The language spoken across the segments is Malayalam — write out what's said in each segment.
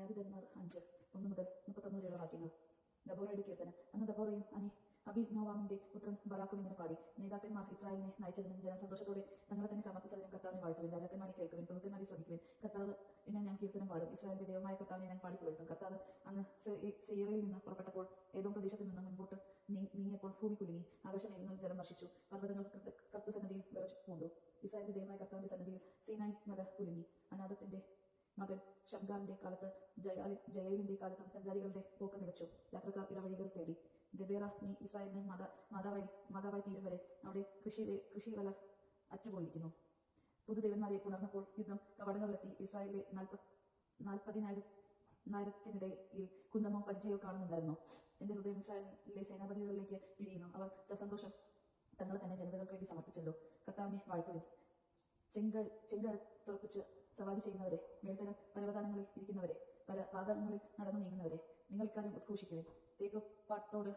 ന്യായാധിപന്മാർ 5:1-31 വരെയുള്ള വാക്യങ്ങൾ. ദബോറയുടെ കീർത്തനം. അന്ന് ദബോറയും അബീനോവാമിന്റെ പുത്രൻ ബറാക്കും ഇങ്ങനെ പാടി: നേതാക്കന്മാർ ഇസ്രായേലിനെ നയിച്ചതിനും ജനം സന്തോഷത്തോടെ തങ്ങളെ തന്നെ സമർപ്പിച്ചതിനും കർത്താവിനെ വാഴ്ത്തുവിൻ. രാജാക്കന്മാരെ കേൾക്കുവിൻ, പ്രഭുക്കന്മാരെ ശ്രദ്ധിക്കുവിൻ. കർത്താവ് എന്നെ ഞാൻ കീർത്തനം പാടും. ഇസ്രായേലിന്റെ ദൈവമായ കർത്താവിനെ ഞാൻ പാടിപ്പുകഴ്ത്തും. കർത്താവ് അങ്ങ് സെയീറിൽ നിന്ന് പുറപ്പെട്ടപ്പോൾ, ഏതോ പ്രദേശത്ത് നിന്ന് മുൻപോട്ട് നീങ്ങിയപ്പോൾ ഭൂമി കുലുങ്ങി, ആകാശമേഘങ്ങൾ ജലം വർഷിച്ചു, പർവ്വതങ്ങൾ കർത്തസന്നിധിയിൽ വിറച്ചു പൂണ്ടു. ഇസ്രായേലിന്റെ ദൈവമായ കർത്താവിന്റെ സന്നിധിയിൽ സീനായി മല കുലുങ്ങി. അനാഥത്തിന്റെ മകൻ ഷംഗാറിന്റെ കാലത്ത് ജയലിന്റെ കാലത്തും സഞ്ചാരികളുടെ പോക്ക് നിലച്ചു. യാത്രക്കാർ ഇടവഴികൾ തേടി. ദെബേറ, നീ ഇസ്രായേലിന് മാതാവായി തീരും വരെ അവിടെ കൃഷിവല അറ്റുപോയിരിക്കുന്നു. പുതുദേവന്മാരെ ഉണർന്നപ്പോൾ യുദ്ധം കവാടങ്ങളിലെത്തി. ഇസ്രായേലിലെ 40,000-ത്തിനിടയിൽ കുന്തമോ പരിചയോ കാണുന്നുണ്ടായിരുന്നു. എന്റെ ഹൃദയം ഇസ്രായേലിലെ സേനാപതികളിലേക്ക് തിരിയുന്നു. അവർ സസന്തോഷം തങ്ങളെ തന്നെ ജനതകൾക്ക് വേണ്ടി സമർപ്പിച്ചല്ലോ. കർത്താവിനെ വാഴ്ത്തുവിൻ. ചെങ്കഴുത്തുറപ്പിച്ച് സവാരി ചെയ്യുന്നവരെ, മേൽത്തരം പർവ്വതാനങ്ങളിൽ ഇരിക്കുന്നവരെ, പല പാതാളങ്ങളിൽ നടന്നു നീങ്ങുന്നവരെ, നിങ്ങൾ ഇക്കാര്യം ഉദ്ഘോഷിക്കുവിൻ. തേക്കുപാട്ടോട്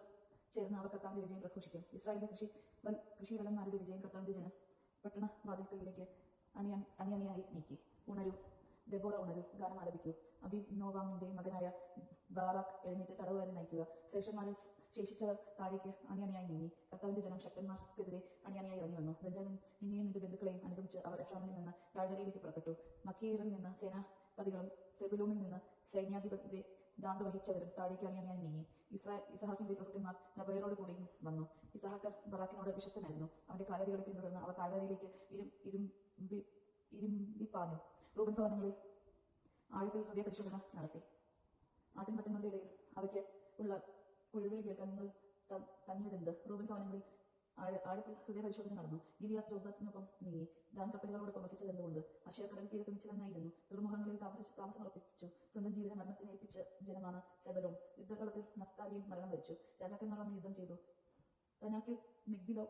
ചേർന്ന് അവർ കർത്താവിന്റെ വിജയം പ്രഘോഷിക്കും. ഇസ്രായേലിന്റെ കൃഷിവലന്മാരുടെ വിജയം കർത്താവിന്റെ ജനം പട്ടണവാതിൽക്കലിലേക്ക് അണിയണിയായി നീക്കി. ഉണരൂ ദെബോറ, ഉണരൂ, ഗാനം ആലപിക്കൂ. അബീനോവാമിന്റെ മകനായ ബാറാക്ക് എഴുന്നേറ്റ് തടവുകാരെ നയിക്കുക. ശ്രേഷ്ഠന്മാരിൽ ശേഷിച്ചവർ താഴേക്ക് അണിയണിയായി നീങ്ങി. കർത്താവിന്റെ ജനം ശക്തന്മാർക്കെതിരെ അണിയണിയായി ഇറങ്ങി വന്നു. ബെഞ്ചമിൻ നിന്നെയും നിന്റെ ബന്ധുക്കളെയും അനുഗമിച്ച് അവർ എഫ്രാമിൽ നിന്ന് താഴ്വരയിലേക്ക് പുറപ്പെട്ടു. മക്കീറിൽ നിന്ന് സേനാപതികളും സെബുലൂണിൽ നിന്ന് സൈന്യാധിപതി ദാണ്ട് വഹിച്ചവരും താഴേക്ക് അണിയണിയായി നീങ്ങി. ഇസഹാക്കിന്റെ പ്രഭുക്കന്മാർ നബോയരോട് കൂടിയും വന്നു. ഇസഹാക്ക് ബറാക്കിനോട് വിശ്വസ്തനായിരുന്നു. അവന്റെ കാലടികളെ പിന്തുടർന്ന് അവർ താഴ്വരയിലേക്ക് ഇരുമ്പിപ്പാഞ്ഞു. റൂബൻ ഭവനങ്ങളിൽ ആഴത്തിൽ ഹൃദയ പരിശോധന നടത്തി. ആട്ടിൻപറ്റങ്ങളുടെ ഇടയിൽ അവയ്ക്ക് ഉള്ള കുഴിവിളി കേൾക്കാൻ നിങ്ങൾ തങ്ങിയതെന്ത്? റൂബൻ ഭവനങ്ങളിൽ ആഴത്തിൽ ഹൃദയ പരിശോധന നടന്നു. ഗിലിയാദ് ജോർദാനൊപ്പം നീങ്ങി. ദാൻ കപ്പലുകളോടൊപ്പം വസിച്ചതെന്തുകൊണ്ട്? അശേർ കടൽ തീരത്ത് നിശ്ചലനായിരുന്നു. തുറമുഖങ്ങളിൽ താമസമുറപ്പിച്ചു. സ്വന്തം ജീവിതം മരണത്തിന് ഏൽപ്പിച്ച ജനമാണ് സെബലോൺ. യുദ്ധകളത്തിൽ നഫ്താലിയും മരണം വരിച്ചു. രാജാക്കന്മാർ വന്ന് യുദ്ധം ചെയ്തു. തനാക്കിൽ മിഗ്ദിലോ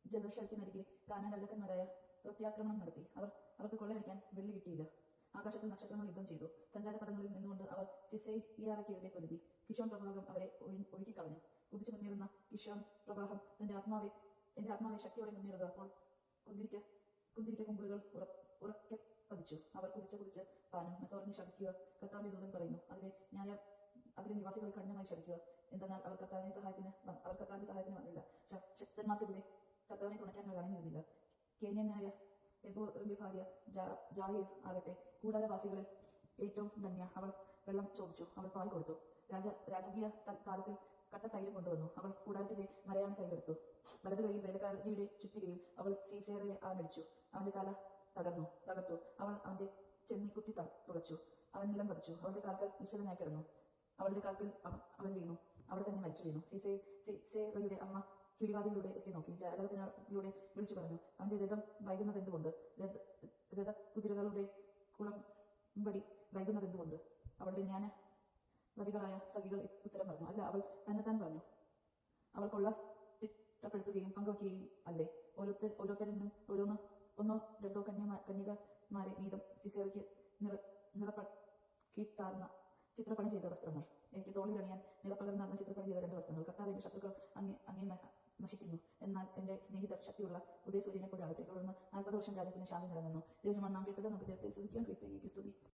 ജലശരത്തിനരികെ കാനാൻ രാജാക്കന്മാരായ പ്രത്യാക്രമണം നടത്തി. അവർക്ക് കൊള്ളയടിക്കാൻ വെള്ളി കിട്ടിയില്ല. ആകാശത്തിൽ നക്ഷത്രങ്ങൾ യുദ്ധം ചെയ്തു. സഞ്ചാരപഥങ്ങളിൽ നിന്നുകൊണ്ട് അവർ സിസേറിയയ്ക്കെതിരെ പൊരുതി. കിഷോൻ പ്രവാഹം അവരെ ഒഴുക്കിക്കളഞ്ഞു. കുതിച്ചു മുന്നേറുന്ന കിഷോൻ പ്രവാഹം എന്റെ ആത്മാവെ ശക്തിയോടെ മുന്നേറുക. അപ്പോൾ കുന്തിരിക്ക കുമ്പിളുകൾ ഉറക്കെ പതിച്ചു. അവർ കുതിച്ച് പാഞ്ഞു. മെസോറിനെ ശപിക്കുക. കർത്താവിന്റെ ദൂതൻ പറയുന്നു, അതിലെ നിവാസികളെ കഠിനമായി ശപിക്കുക. എന്തെന്നാൽ അവർ കർത്താവിന്റെ സഹായത്തിന് വന്നില്ല. ശക്തന്മാർക്കെതിരെ കർത്താവിനെ തുണയ്ക്കാൻ അവർ അണിഞ്ഞിരുന്നില്ല. കേന്യനായ എബോറിന്റെ ഭാര്യ ജായിൽ ആകട്ടെ കൂടാരവാസികളിൽ ഏറ്റവും ധന്യ. അവൾ വെള്ളം ചോദിച്ചു, അവൾ പാൽ കൊടുത്തു. രാജകീയ കാലത്തിൽ കട്ടത്തൈലം കൊണ്ടുവന്നു. അവൾ കൂടാരത്തിന്റെ മരയാണ് കൈയെടുത്തു. വലത് കൈയിൽ വേലക്കാരിയുടെ ചുറ്റികയും അവൾ സീസേറയെ ആമടിച്ചു. അവന്റെ തല തകർത്തു. അവൾ അവന്റെ ചെന്നി കുത്തി തുളച്ചു. അവൻ നിലം പതിച്ചു. അവളുടെ കാൽക്കൽ നിശ്ചലനായി കിടന്നു. അവളുടെ കാൽക്കൽ അവൻ വീണു. അവിടെ തന്നെ മരിച്ചു വീണു. സീസേറയുടെ അമ്മ കിളിവാതിലൂടെ എത്തി നോക്കി. ജാലകത്തിലൂടെ വിളിച്ചു പറഞ്ഞു, അവന്റെ രഥം വൈകുന്നതെന്തുകൊണ്ട്? രഥകുതിരകളുടെ കുളമ്പടി വൈകുന്നതെന്തുകൊണ്ട്? അവളുടെ ജ്ഞാനവതികളായ സഖികൾ ഉത്തരം പറഞ്ഞു, അല്ല, അവൾ തന്നെത്താൻ പറഞ്ഞു. അവൾ കൊള്ള തിട്ടപ്പെടുത്തുകയും പങ്കുവയ്ക്കുകയും അല്ലേ? ഓരോരുത്തരിനും ഒന്നോ രണ്ടോ കന്യകമാരെ വീതം സിസേറയ്ക്ക് നിറപ്പക്കിട്ടാർന്ന ചിത്രപ്പണി ചെയ്ത വസ്ത്രങ്ങൾ. എനിക്ക് തോളിൽ അണിയാൻ നിറപ്പകർന്ന ചിത്രപ്പണി ചെയ്ത 2 വസ്ത്രങ്ങൾ. കർത്താവ് എന്റെ ശത്രുക്കൾ അങ്ങേ നശിക്കുന്നു. എന്നാൽ എന്റെ സ്നേഹിതർ ശക്തിയുള്ള ഉദയസൂര്യനെ പോലെ ആകട്ടെ. തുടർന്ന് 40 വർഷം രാജ്യത്തിന് ശാന്തി നിലനിന്നു. ദൈവമാണ് നാം കേട്ടത്. നമുക്ക് ദൈവത്തെ സ്തുതിക്കാം. ക്രിസ്തുവിനെ സ്തുതി.